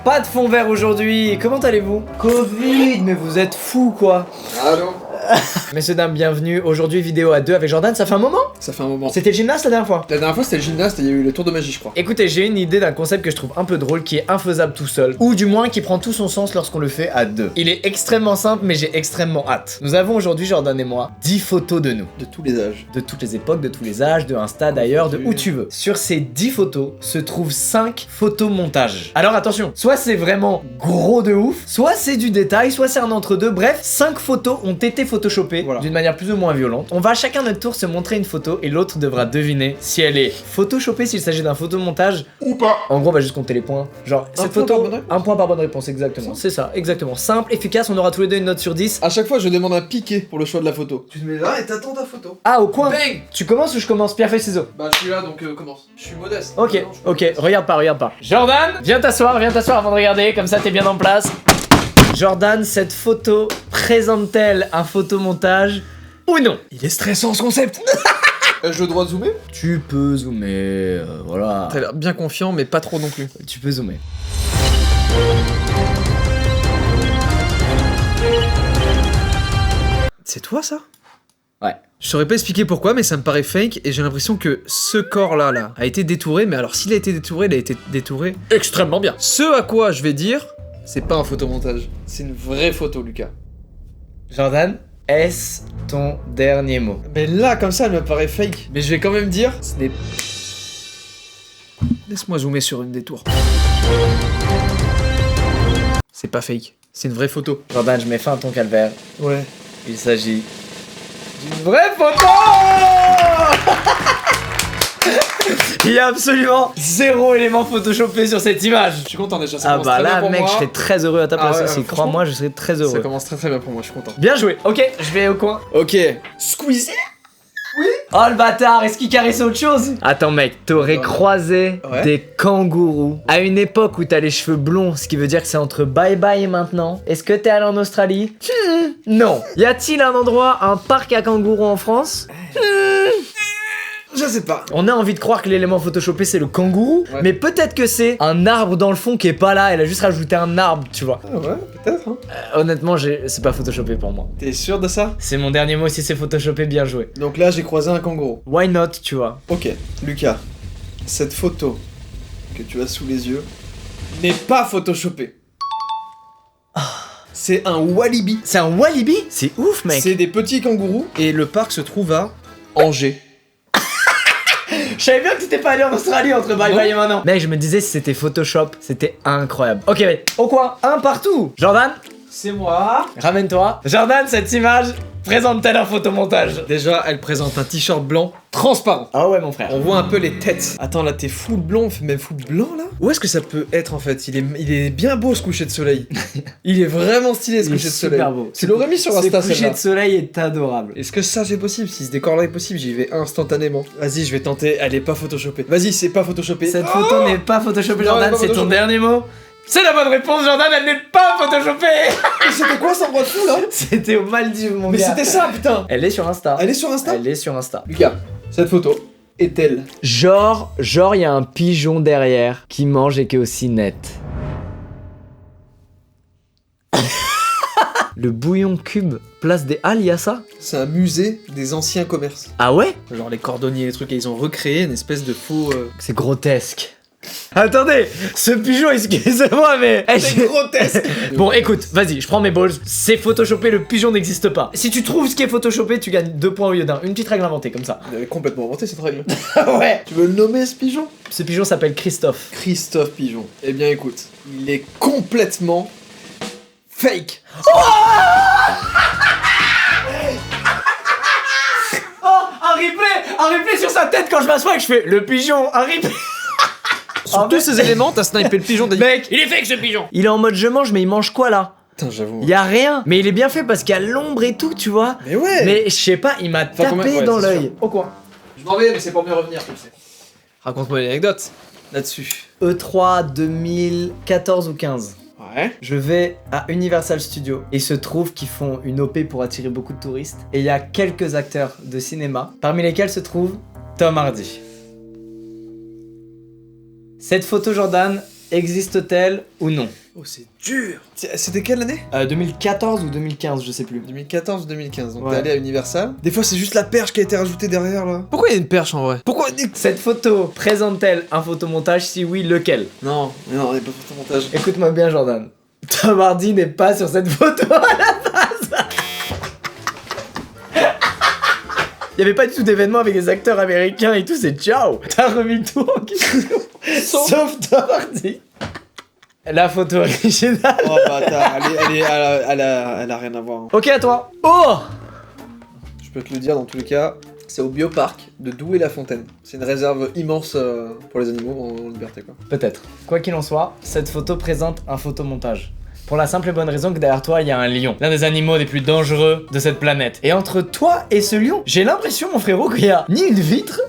pas de fond vert aujourd'hui. Comment allez-vous? Covid, mais vous êtes fous quoi. Allô? Messieurs dames, bienvenue. Aujourd'hui vidéo à deux avec Jordan, ça fait un moment? Ça fait un moment. C'était le gymnaste la dernière fois? La dernière fois c'était le gymnaste et il y a eu le tour de magie je crois. Écoutez, j'ai une idée d'un concept que je trouve un peu drôle qui est infaisable tout seul, ou du moins qui prend tout son sens lorsqu'on le fait à deux. Il est extrêmement simple mais j'ai extrêmement hâte. Nous avons aujourd'hui, Jordan et moi, 10 photos de nous. De tous les âges. De toutes les époques, de tous les âges, de Insta d'ailleurs, de où tu veux. Sur ces 10 photos se trouvent 5 photos montage. Alors attention, soit c'est vraiment gros de ouf, soit c'est du détail, soit c'est un entre-deux, bref, 5 photos ont été photoshopées Voilà. d'une manière plus ou moins violente. On va chacun notre tour se montrer une photo et l'autre devra deviner si elle est photoshopée s'il s'agit d'un photomontage Ou pas. en gros, on va juste compter les points. Genre, Un cette point photo, par bonne réponse. un point par bonne réponse, exactement. C'est ça, exactement. Simple, efficace, on aura tous les deux une note sur 10. À chaque fois je demande un piqué pour le choix de la photo. Tu te mets là et t'attends ta photo. Ah, au coin. Bang. Tu commences ou je commence? Pierre, feuille, ciseaux. Bah je suis là donc commence. Je suis modeste. Ok, Non, je suis ok, modeste. regarde pas, regarde pas. Jordan, viens t'asseoir avant de regarder, comme ça t'es bien en place. Jordan, cette photo présente-t-elle un photomontage ou non? Il est stressant ce concept. Je dois droit de zoomer? Tu peux zoomer, voilà. T'as l'air bien confiant mais pas trop non plus. Tu peux zoomer. C'est toi ça? Ouais. Je saurais pas expliquer pourquoi, mais ça me paraît fake et j'ai l'impression que ce corps-là a été détouré, mais alors s'il a été détouré, il a été détouré extrêmement bien. Ce à quoi je vais dire, c'est pas un photomontage, c'est une vraie photo, Lucas. Jordan, est-ce ton dernier mot? Mais là, comme ça, elle me paraît fake. Mais je vais quand même dire, ce n'est... Laisse-moi zoomer sur une des tours. C'est pas fake, c'est une vraie photo. Jordan, je mets fin à ton calvaire. Ouais. Il s'agit d'une vraie photo. Il y a absolument zéro élément photoshopé sur cette image. Je suis content déjà, ça Ah commence bah très bien là pour mec, moi. je serais très heureux à ta place Ah ouais, aussi. franchement, Crois-moi, je serais très Ça heureux. commence très bien pour moi, je suis content. Bien joué. Ok, je vais au coin. Ok. Squeezie. Oh le bâtard, est-ce qu'il caressait autre chose? Attends mec, t'aurais croisé Ouais. des kangourous à une époque où t'as les cheveux blonds, ce qui veut dire que c'est entre bye bye et maintenant. Est-ce que t'es allé en Australie? Non. Y a-t-il un endroit, un parc à kangourous en France? Je sais pas. On a envie de croire que l'élément photoshopé c'est le kangourou, Ouais. mais peut-être que c'est un arbre dans le fond qui est pas là, elle a juste rajouté un arbre, tu vois. Ah ouais, peut-être, hein. Honnêtement, c'est pas photoshopé pour moi. T'es sûr de ça? C'est mon dernier mot, si c'est photoshopé, bien joué. Donc là, j'ai croisé un kangourou. Why not, tu vois. Ok, Lucas, cette photo que tu as sous les yeux n'est pas photoshopée. C'est un walibi. C'est un walibi? C'est ouf, mec. C'est des petits kangourous et le parc se trouve à Angers. Je savais bien que t'étais pas allé en Australie entre bye bye et maintenant. Mec, je me disais si c'était Photoshop, c'était incroyable. Ok, mec, au coin, un partout. Jordan, C'est moi. ramène-toi. Jordan, cette image présente-t-elle un photomontage? Déjà, elle présente un t-shirt blanc transparent. Ah ouais, mon frère. On voit un peu les têtes. Attends, là, t'es full blond, même full blanc, là? Où est-ce que ça peut être, en fait? Il est bien beau, ce coucher de soleil. Il est vraiment stylé, ce Il est coucher de soleil. super beau. Tu l'aurais mis sur Insta, Ce coucher celle-là. de soleil est adorable. Est-ce que ça, c'est possible? Si ce décor-là est possible, j'y vais instantanément. Vas-y, je vais tenter. Elle est pas photoshopée. Vas-y, c'est pas photoshopé. Cette photo n'est pas photoshopée, Non, Jordan, elle est pas c'est ton photoshopée. dernier mot. C'est la bonne réponse, Jordan, elle n'est pas photoshopée. C'était quoi, ça, bras de fou, là? C'était aux Maldives, mon Mais gars. c'était ça, putain! Elle est sur Insta. Elle est sur Insta? Elle est sur Insta. Lucas, cette photo est-elle? Genre, il y a un pigeon derrière qui mange et qui est aussi net. Le bouillon cube, place des Halles, il y a ça? C'est un musée des anciens commerces. Ah ouais? Genre les cordonniers, les trucs, et ils ont recréé une espèce de faux... C'est grotesque. Attendez, ce pigeon, excusez-moi, mais... C'est grotesque! Bon, écoute, vas-y, je prends mes balls. C'est photoshopé, le pigeon n'existe pas. Si tu trouves ce qui est photoshopé, tu gagnes 2 points au lieu d'un. Une petite règle inventée, comme ça. Vous avez complètement inventé cette règle. Ouais. Tu veux le nommer, ce pigeon? Ce pigeon s'appelle Christophe. Christophe Pigeon. Eh bien, écoute, il est complètement... fake! Oh, un replay sur sa tête quand je m'assois et que je fais le pigeon, un replay. Sur tous ces éléments, t'as snipé le pigeon d'Ali. Mec, il est fake ce pigeon. Il est en mode je mange, mais il mange quoi là? Putain, j'avoue. Y a rien. Mais il est bien fait parce qu'il y a l'ombre et tout, tu vois. Mais ouais! Mais je sais pas, il m'a tapé combien- ouais, dans c'est l'œil. sûr. Au coin. Je m'en vais, mais c'est pour mieux revenir, tu le sais. Raconte-moi une anecdote là-dessus. E3 2014 ou 15. Ouais. Je vais à Universal Studios. Il se trouve qu'ils font une OP pour attirer beaucoup de touristes. Et il y a quelques acteurs de cinéma, parmi lesquels se trouve Tom Hardy. Cette photo, Jordan, existe-t-elle ou non? Oh, c'est dur. C'était quelle année? 2014 ou 2015, je sais plus. 2014 ou 2015, donc Ouais. t'es allé à Universal. Des fois, c'est juste la perche qui a été rajoutée derrière, là. Pourquoi il y a une perche, en vrai? Pourquoi? Cette photo présente-t-elle un photomontage? Si oui, lequel? Non, mais non, il n'y a pas de montage. Écoute-moi bien, Jordan. Tom Hardy n'est pas sur cette photo à la base. Il y avait pas du tout d'événement avec des acteurs américains et tout, c'est ciao. T'as remis tout en question. Sauf Tom Hardy. La photo originale. Oh, bâtard, elle a rien à voir. Hein. Ok, à toi. Oh! Je peux te le dire, dans tous les cas, c'est au bioparc de Douai-la-Fontaine. C'est une réserve immense pour les animaux en liberté, quoi. Peut-être. Quoi qu'il en soit, cette photo présente un photomontage. Pour la simple et bonne raison que derrière toi, il y a un lion. L'un des animaux les plus dangereux de cette planète. Et entre toi et ce lion, j'ai l'impression, mon frérot, qu'il y a ni une vitre,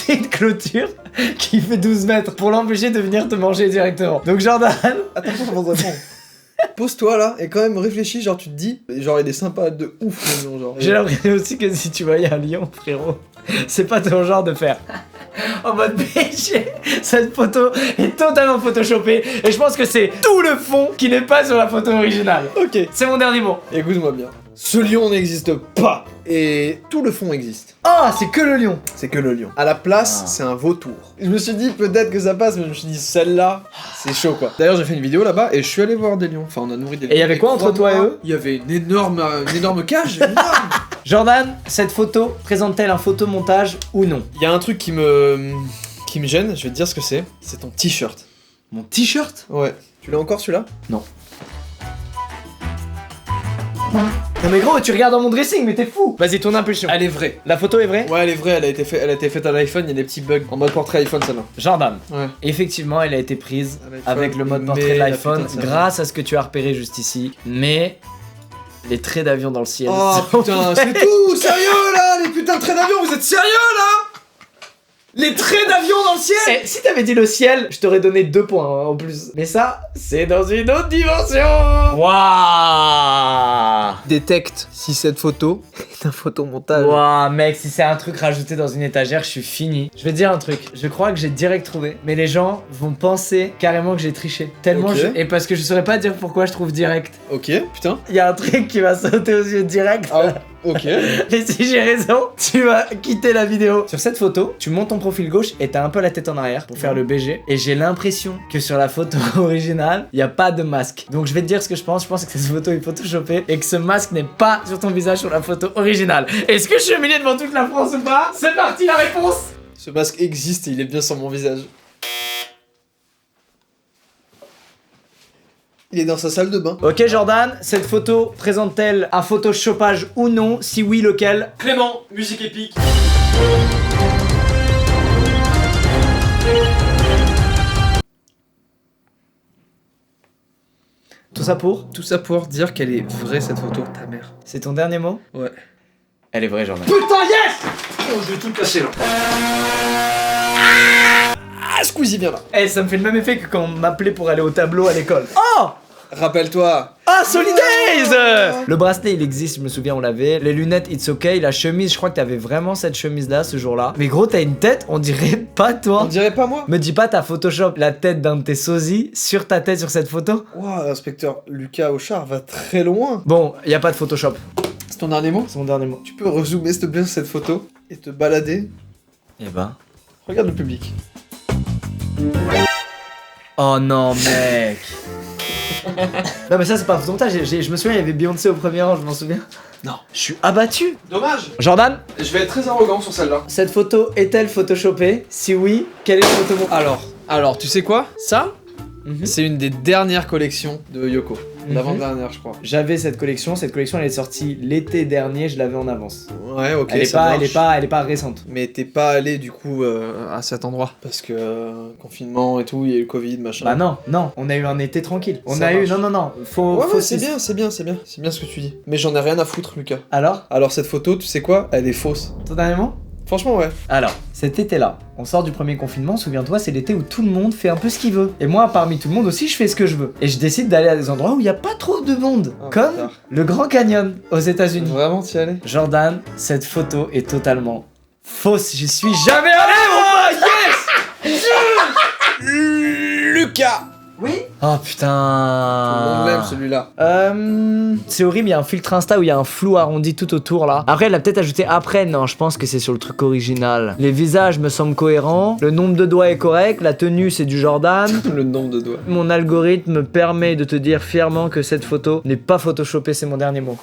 ni une clôture qui fait 12 mètres pour l'empêcher de venir te manger directement. Donc Jordan... Attends, avant de répondre. Pose-toi là et quand même réfléchis, genre tu te dis, genre il est sympa de ouf le lion, genre. J'ai l'impression aussi que si tu voyais un lion, frérot, c'est pas ton genre de faire... En mode péché, cette photo est totalement photoshopée et je pense que c'est tout le fond qui n'est pas sur la photo originale. Ok, C'est mon dernier mot. écoute-moi bien. Ce lion n'existe pas et tout le fond existe. Ah, c'est que le lion. C'est que le lion. À la place, Ah. c'est un vautour. Je me suis dit peut-être que ça passe, mais je me suis dit celle-là, c'est chaud quoi. D'ailleurs, j'ai fait une vidéo là-bas et je suis allé voir des lions. Enfin, on a nourri des lions. Et il y avait quoi entre toi et eux? Il y avait une énorme cage, énorme. Jordan, cette photo présente-t-elle un photomontage ou non? Il y a un truc qui me gêne, je vais te dire ce que c'est. C'est ton t-shirt. Mon t-shirt? Ouais. Tu l'as encore celui-là? Non. Non mais gros, tu regardes dans mon dressing, mais t'es fou. Vas-y, ton impulsion. Elle est vraie. La photo est vraie? Ouais, elle est vraie, elle a été faite à l'iPhone, il y a des petits bugs en mode portrait iPhone celle-là. Jordan, Ouais. effectivement, elle a été prise À l'iPhone, avec le mode mais portrait de la l'iPhone putain de grâce à ce que tu as repéré juste ici. Mais les traits d'avion dans le ciel. Oh sont putain, vrais. c'est tout. Sérieux là, les putains de traits d'avion, vous êtes sérieux là? Les traits d'avion dans le ciel. Eh, si t'avais dit le ciel, je t'aurais donné 2 points hein, en plus. Mais ça, c'est dans une autre dimension. Waouh. Détecte si cette photo est un photomontage. Waouh, mec, si c'est un truc rajouté dans une étagère, je suis fini. Je vais te dire un truc, je crois que j'ai direct trouvé, mais les gens vont penser carrément que j'ai triché. Tellement Ok. Et parce que je saurais pas dire pourquoi je trouve direct. Ok, putain. Il y a un truc qui va sauter aux yeux direct. Ah, ok. Et si j'ai raison, tu vas quitter la vidéo. Sur cette photo, tu montes ton profil gauche et t'as un peu la tête en arrière pour faire le BG. Et j'ai l'impression que sur la photo originale, il n'y a pas de masque. Donc je vais te dire ce que je pense. Je pense que cette photo est photoshopée et que ce masque n'est pas sur ton visage sur la photo originale. Est-ce que je suis humilié devant toute la France ou pas? C'est parti la réponse. Ce masque existe et il est bien sur mon visage. Il est dans sa salle de bain. Ok Jordan, cette photo présente-t-elle un photoshopage ou non? Si oui, lequel? Clément, musique épique. Tout ça pour? Tout ça pour dire qu'elle est vraie cette photo, ta mère. C'est ton dernier mot? Ouais. Elle est vraie Jordan. Putain, yes! Oh, je vais tout casser là. Ah, Squeezie, viens là. Eh, ça me fait le même effet que quand on m'appelait pour aller au tableau à l'école. Oh! Rappelle-toi. Ah, Solidays! Le bracelet, il existe, je me souviens, on l'avait. Les lunettes, it's okay. La chemise, je crois que t'avais vraiment cette chemise-là ce jour-là. Mais gros, t'as une tête, on dirait pas toi. On dirait pas moi? Me dis pas, t'as Photoshop la tête d'un de tes sosies sur ta tête sur cette photo? Ouah, l'inspecteur Lucas Auchard va très loin. Bon, y a pas de Photoshop. C'est ton dernier mot? C'est mon dernier mot. Tu peux rezoomer s'il te plaît sur cette photo et te balader. Eh ben. Regarde le public. Oh non, mec. Non, mais ça, c'est pas un photomontage. Je me souviens, il y avait Beyoncé au premier rang, je m'en souviens. Non. Je suis abattu. Dommage. Jordan, Je vais être très arrogant sur celle-là. cette photo est-elle photoshopée? Si oui, quel est le photomontage? Alors, tu sais quoi? Ça, Mhm. c'est une des dernières collections de Yoko. Mhm. L'avant-dernière, je crois. J'avais cette collection elle est sortie l'été dernier, je l'avais en avance. Ouais, ok, elle est ça pas, marche. elle est pas récente. Mais t'es pas allé du coup à cet endroit parce que confinement et tout, il y a eu le Covid, machin. Bah non, on a eu un été tranquille. On Ça a eu, marche. non, faut, Ouais, faut ouais, c'est six. bien ce que tu dis. Mais j'en ai rien à foutre, Lucas. Alors, Alors cette photo, tu sais quoi? Elle est fausse. ton dernier mot? Franchement, ouais. Alors, cet été-là, on sort du premier confinement, souviens-toi, c'est l'été où tout le monde fait un peu ce qu'il veut. Et moi, parmi tout le monde aussi, je fais ce que je veux. Et je décide d'aller à des endroits où il n'y a pas trop de monde. Oh, comme bâtard. le Grand Canyon aux États-Unis. Vraiment t'y allais? Jordan, cette photo est totalement fausse. J'y suis jamais allé, mon pote. Lucas Oui. Oh putain. On l'aime celui-là. C'est horrible, il y a un filtre Insta où il y a un flou arrondi tout autour là. Après, elle l'a peut-être ajouté après, non, je pense que c'est sur le truc original. Les visages me semblent cohérents, le nombre de doigts est correct, la tenue c'est du Jordan. Le nombre de doigts. Mon algorithme me permet de te dire fièrement que cette photo n'est pas photoshopée, c'est mon dernier mot.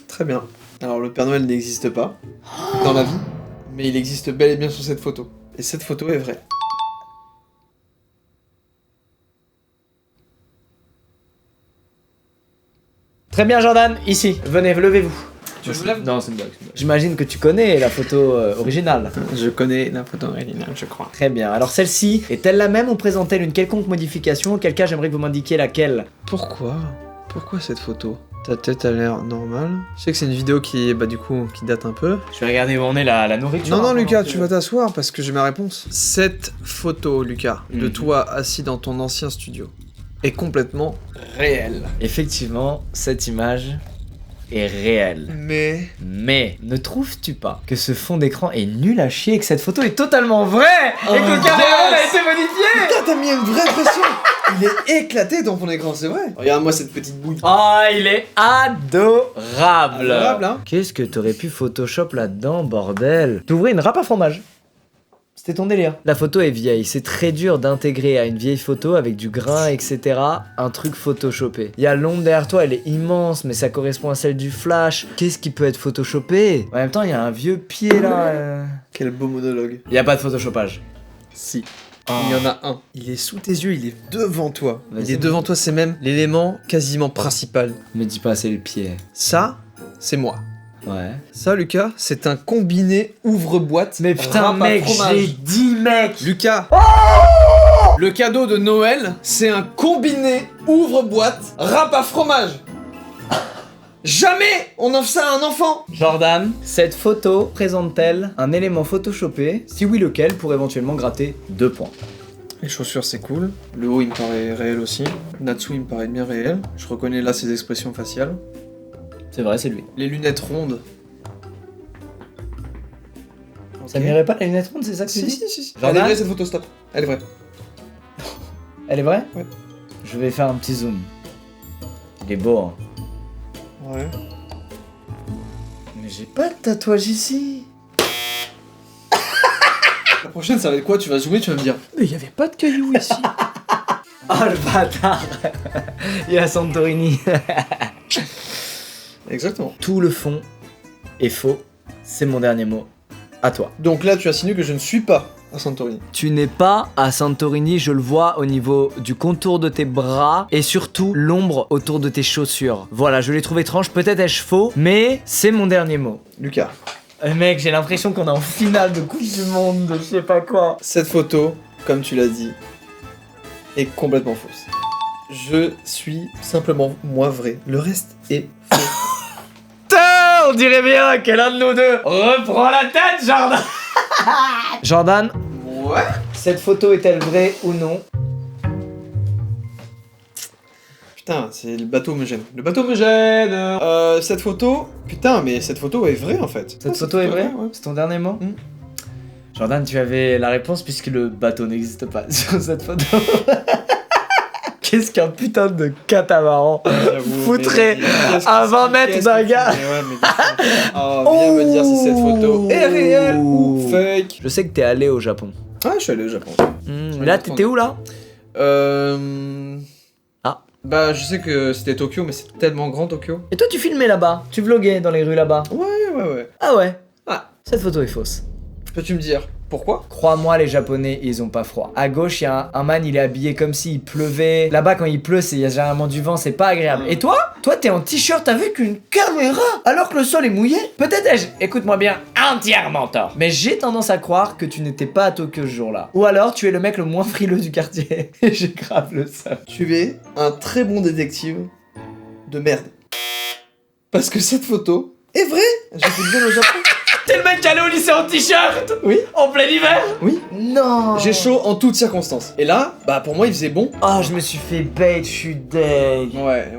Très bien. Alors le Père Noël n'existe pas dans la vie, mais il existe bel et bien sur cette photo. Et cette photo est vraie. Très bien Jordan, ici, venez, levez-vous. Tu veux lève? Non, c'est une blague. J'imagine que tu connais la photo originale. Je connais la photo originale, je crois. Très bien, alors celle-ci, est-elle la même ou présente-t-elle une quelconque modification? Auquel cas j'aimerais que vous m'indiquiez laquelle. Pourquoi? Pourquoi cette photo? Ta tête a l'air normale. Je sais que c'est une vidéo qui, bah du coup, qui date un peu. Je vais regarder où on est la nourriture. Non, Lucas, tu vas t'asseoir parce que j'ai ma réponse. Cette photo, Lucas, de toi assis dans ton ancien studio, est complètement réelle. Effectivement, cette image est réelle. Mais ne trouves-tu pas que ce fond d'écran est nul à chier et que cette photo est totalement vraie et que le caméra a été modifié? Putain, t'as mis une vraie pression. Il est éclaté dans ton écran, c'est vrai. Regarde-moi cette petite bouille. Oh, il est adorable. Adorable, hein. Qu'est-ce que t'aurais pu Photoshop là-dedans, bordel? T'ouvrais une râpe à fromage. C'était ton délire. La photo est vieille, c'est très dur d'intégrer à une vieille photo avec du grain, etc. un truc photoshopé. Il y a l'ombre derrière toi, elle est immense, mais ça correspond à celle du flash. Qu'est-ce qui peut être photoshopé? En même temps, il y a un vieux pied là. Quel beau monologue. Il y a pas de photoshopage. Si. Il y en a un. Il est sous tes yeux, il est devant toi. Vas-y. Il est devant toi, c'est même l'élément quasiment principal. Me dis pas, c'est le pied. Ça, c'est moi. Ouais. Ça, Lucas, c'est un combiné ouvre-boîte. Mais putain, râpe à mec, fromage. j'ai dit mec. Lucas, le cadeau de Noël, c'est un combiné ouvre-boîte râpe à fromage. Jamais on offre ça à un enfant. Jordan, cette photo présente-t-elle un élément photoshopé? Si oui, lequel pour éventuellement gratter 2 points? Les chaussures, c'est cool. Le haut, il me paraît réel aussi. Natsu, il me paraît bien réel. Je reconnais là ses expressions faciales. C'est vrai, c'est lui. Les lunettes rondes. Ça m'irait pas la lunette ronde, c'est ça que tu dis? Si. Jordan, Elle est vraie cette photo, stop. Elle est vraie. Elle est vraie? Ouais. Je vais faire un petit zoom. Il est beau, hein. Ouais. Mais j'ai pas de tatouage ici. La prochaine, ça va être quoi? Tu vas zoomer, tu vas me dire. Mais il y avait pas de cailloux ici. Oh le bâtard. Il y a Santorini. Exactement. Tout le fond est faux. C'est mon dernier mot. À toi. Donc là, tu insinues que je ne suis pas à Santorini. Tu n'es pas à Santorini, je le vois au niveau du contour de tes bras et surtout l'ombre autour de tes chaussures. Voilà, je l'ai trouvé étrange, peut-être ai-je faux, mais c'est mon dernier mot. Lucas. Mec, j'ai l'impression qu'on est en finale de Coupe du Monde, de je sais pas quoi. Cette photo, comme tu l'as dit, est complètement fausse. Je suis simplement moi vrai. Le reste est faux. Putain, on dirait bien que l'un de nous deux reprend la tête, Jordan. Jordan, Ouais. cette photo est-elle vraie ou non? Putain, c'est le bateau me gêne. Le bateau me gêne. Cette photo, putain, mais cette photo est vraie en fait. Cette photo est vraie? Ouais. C'est ton dernier mot? Mm. Jordan, tu avais la réponse puisque le bateau n'existe pas sur cette photo. Qu'est-ce qu'un putain de catamaran foutrait à 20 mètres d'un gars. Viens me dire si cette photo est réelle ou fake. Je sais que t'es allé au Japon. Ah, je suis allé au Japon. Là, t'étais où là? Ah. Bah, je sais que c'était Tokyo, mais c'est tellement grand Tokyo. Et toi, tu filmais là-bas? Tu vloguais dans les rues là-bas? Ouais. Ah ouais? Ah. Cette photo est fausse. Peux-tu me dire pourquoi? Crois-moi, les Japonais, ils ont pas froid. À gauche, il y a un man, il est habillé comme s'il pleuvait. Là-bas, quand il pleut, il y a généralement du vent, c'est pas agréable. Et toi? Toi, t'es en t-shirt avec une caméra, alors que le sol est mouillé? Peut-être ai-je, écoute-moi bien, entièrement tort. Mais j'ai tendance à croire que tu n'étais pas à Tokyo ce jour-là. Ou alors, tu es le mec le moins frileux du quartier. Et j'ai grave le seum. Tu es un très bon détective de merde. Parce que cette photo est vraie. J'ai fait bien au Japon. T'es le mec qui allait au lycée en t-shirt. Oui. En plein hiver. Oui. Non. J'ai chaud en toutes circonstances. Et là, bah pour moi il faisait bon. Oh, je me suis fait bait, je suis deg. Ouais.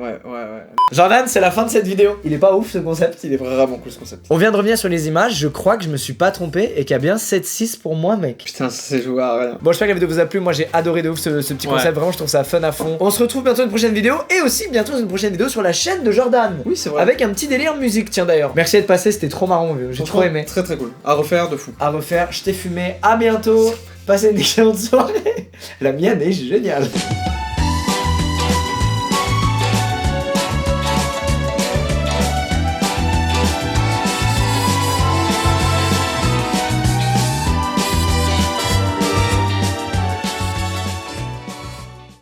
Jordan, c'est la fin de cette vidéo. Il est pas ouf ce concept. Il est vraiment cool ce concept. On vient de revenir sur les images, je crois que je me suis pas trompé et qu'il y a bien 7-6 pour moi, mec. Putain, c'est joué à rien. Bon, j'espère que la vidéo vous a plu, moi j'ai adoré de ouf ce petit concept, vraiment je trouve ça fun à fond. On se retrouve bientôt dans une prochaine vidéo et aussi bientôt dans une prochaine vidéo sur la chaîne de Jordan. Oui, c'est vrai. Avec un petit délire musique, tiens d'ailleurs. Merci d'être passé, c'était trop marrant, j'ai trop aimé. Très très cool. À refaire de fou. À refaire, je t'ai fumé, à bientôt, passez une excellente soirée. La mienne est géniale.